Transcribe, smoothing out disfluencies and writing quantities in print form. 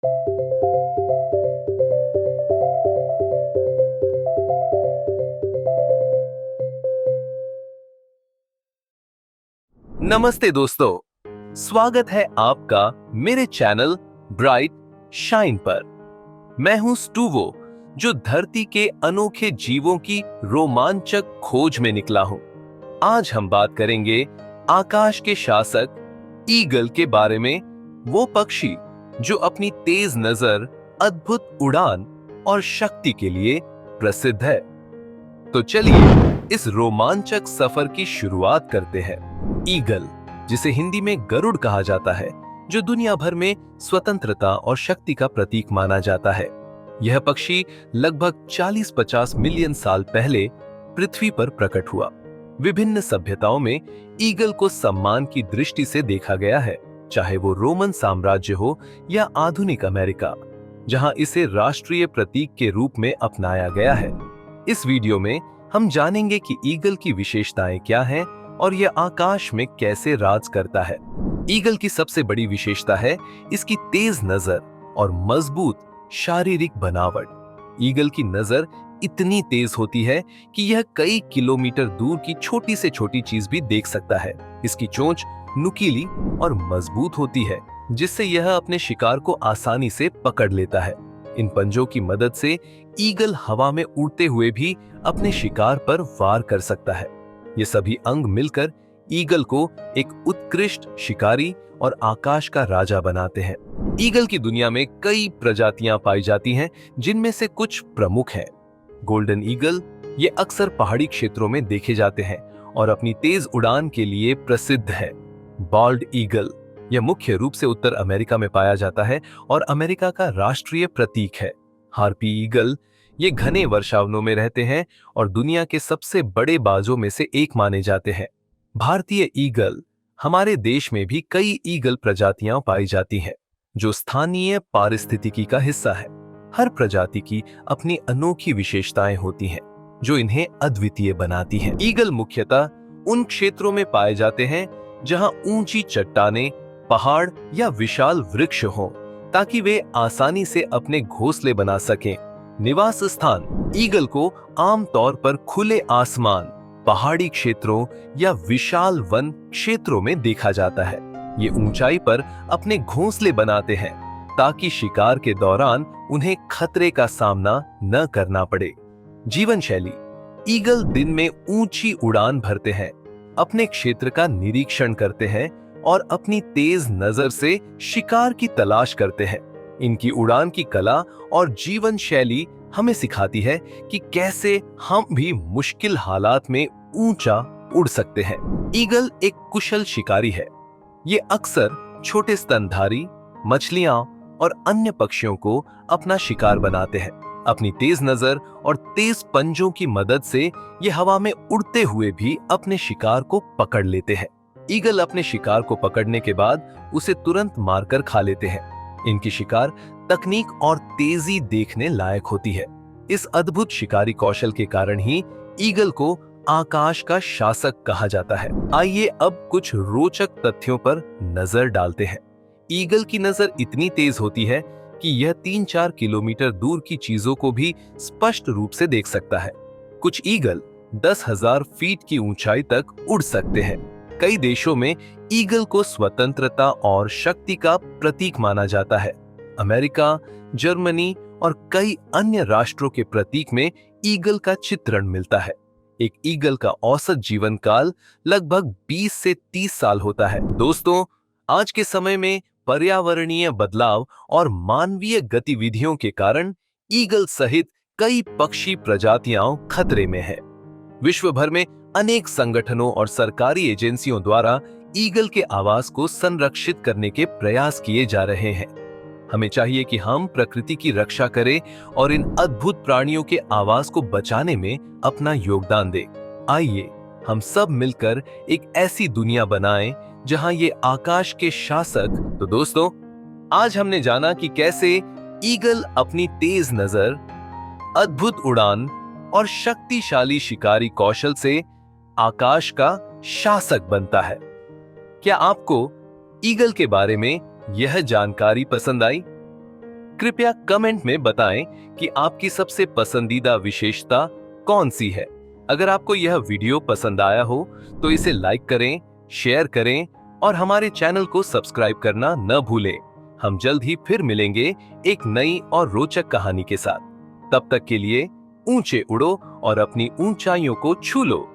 नमस्ते दोस्तों, स्वागत है आपका मेरे चैनल ब्राइट शाइन पर। मैं हूं स्टूवो, जो धरती के अनोखे जीवों की रोमांचक खोज में निकला हूं। आज हम बात करेंगे आकाश के शासक ईगल के बारे में, वो पक्षी जो अपनी तेज नजर, अद्भुत उड़ान और शक्ति के लिए प्रसिद्ध है। तो चलिए इस रोमांचक सफर की शुरुआत करते हैं। ईगल, जिसे हिंदी में गरुड़ कहा जाता है, जो दुनिया भर में स्वतंत्रता और शक्ति का प्रतीक माना जाता है। यह पक्षी लगभग 40-50 मिलियन साल पहले पृथ्वी पर प्रकट हुआ। विभिन्न सभ्यताओं में ईगल को सम्मान की दृष्टि से देखा गया है, चाहे वो रोमन साम्राज्य हो या आधुनिक अमेरिका, जहां इसे राष्ट्रीय प्रतीक के रूप में अपनाया गया है। इस वीडियो में हम जानेंगे कि ईगल की विशेषताएं क्या हैं और यह आकाश में कैसे राज करता है। ईगल की सबसे बड़ी विशेषता है इसकी तेज नजर और मजबूत शारीरिक बनावट। ईगल की नजर इतनी तेज होती है कि यह कई किलोमीटर दूर की छोटी से छोटी चीज भी देख सकता है। इसकी चोंच नुकीली और मजबूत होती है, जिससे यह अपने शिकार को आसानी से पकड़ लेता है। इन पंजों की मदद से ईगल हवा में उड़ते हुए भी अपने शिकार पर वार कर सकता है। ये सभी अंग मिलकर ईगल को एक उत्कृष्ट शिकारी और आकाश का राजा बनाते हैं। ईगल की दुनिया में कई प्रजातियां पाई जाती हैं, जिनमें से कुछ प्रमुख हैं। गोल्डन ईगल, ये अक्सर पहाड़ी क्षेत्रों में देखे जाते हैं और अपनी तेज उड़ान के लिए प्रसिद्ध है। बाल्ड ईगल, यह मुख्य रूप से उत्तर अमेरिका में पाया जाता है और अमेरिका का राष्ट्रीय प्रतीक है। हार्पी ईगल, ये घने वर्षावनों में रहते हैं और दुनिया के सबसे बड़े बाजों में से एक माने जाते हैं। भारतीय ईगल, हमारे देश में भी कई ईगल प्रजातियां पाई जाती हैं, जो स्थानीय पारिस्थितिकी का हिस्सा है। हर प्रजाति की अपनी अनोखी विशेषताएं होती हैं, जो इन्हें अद्वितीय बनाती हैं। ईगल मुख्यतः उन क्षेत्रों में पाए जाते हैं जहां ऊंची चट्टानें, पहाड़ या विशाल वृक्ष हों, ताकि वे आसानी से अपने घोंसले बना सकें। निवास स्थान ईगल को आमतौर पर खुले आसमान, पहाड़ी क्षेत्रों या विशाल वन क्षेत्रों में देखा जाता है। ये ऊंचाई पर अपने घोंसले बनाते हैं ताकि शिकार के दौरान उन्हें खतरे का सामना न करना पड़े। जीवन शैली ईगल दिन में ऊंची उड़ान भरते हैं, अपने क्षेत्र का निरीक्षण करते हैं और अपनी तेज नजर से शिकार की तलाश करते हैं। इनकी उड़ान की कला और जीवन शैली हमें सिखाती है कि कैसे हम भी मुश्किल हालात में ऊंचा उड़ सकते हैं। ईगल एक कुशल शिकारी है। ये अक्सर छोटे स्तनधारी, मछलियां और अन्य पक्षियों को अपना शिकार बनाते हैं। अपनी तेज नजर और तेज पंजों की मदद से ये हवा में उड़ते हुए भी अपने शिकार को पकड़ लेते हैं। ईगल अपने शिकार को पकड़ने के बाद उसे तुरंत मारकर खा लेते हैं। इनकी शिकार तकनीक और तेजी देखने लायक होती है। इस अद्भुत शिकारी कौशल के कारण ही ईगल को आकाश का शासक कहा जाता है। आइए अब कुछ रोचक तथ्यों पर नजर डालते हैं। ईगल की नजर इतनी तेज होती है कि यह 3-4 किलोमीटर दूर की चीजों को भी स्पष्ट रूप से देख सकता है। कुछ ईगल 10,000 फीट की ऊंचाई तक उड़ सकते हैं। कई देशों में ईगल को स्वतंत्रता और शक्ति का प्रतीक माना जाता है। अमेरिका, जर्मनी और कई अन्य राष्ट्रों के प्रतीक में ईगल का चित्रण मिलता है। एक ईगल का औसत जीवन काल लगभग 20 से 30 साल होता है। दोस्तों, आज के समय में पर्यावरणीय बदलाव और मानवीय गतिविधियों के कारण ईगल सहित कई पक्षी प्रजातियां खतरे में है। विश्व भर में अनेक संगठनों और सरकारी एजेंसियों द्वारा ईगल के आवास को संरक्षित करने के प्रयास किए जा रहे हैं। हमें चाहिए कि हम प्रकृति की रक्षा करें और इन अद्भुत प्राणियों के आवास को बचाने में अपना योगदान दें। आइए हम सब मिलकर एक ऐसी दुनिया बनाएं जहां ये आकाश के शासक। तो दोस्तों, आज हमने जाना कि कैसे ईगल अपनी तेज नजर, अद्भुत उड़ान और शक्तिशाली शिकारी कौशल से आकाश का शासक बनता है। क्या आपको ईगल के बारे में यह जानकारी पसंद आई? कृपया कमेंट में बताएं कि आपकी सबसे पसंदीदा विशेषता कौन सी है। अगर आपको यह वीडियो पसंद आया हो तो इसे लाइक करें, शेयर करें और हमारे चैनल को सब्सक्राइब करना न भूलें। हम जल्द ही फिर मिलेंगे एक नई और रोचक कहानी के साथ। तब तक के लिए ऊंचे उड़ो और अपनी ऊंचाइयों को छू लो।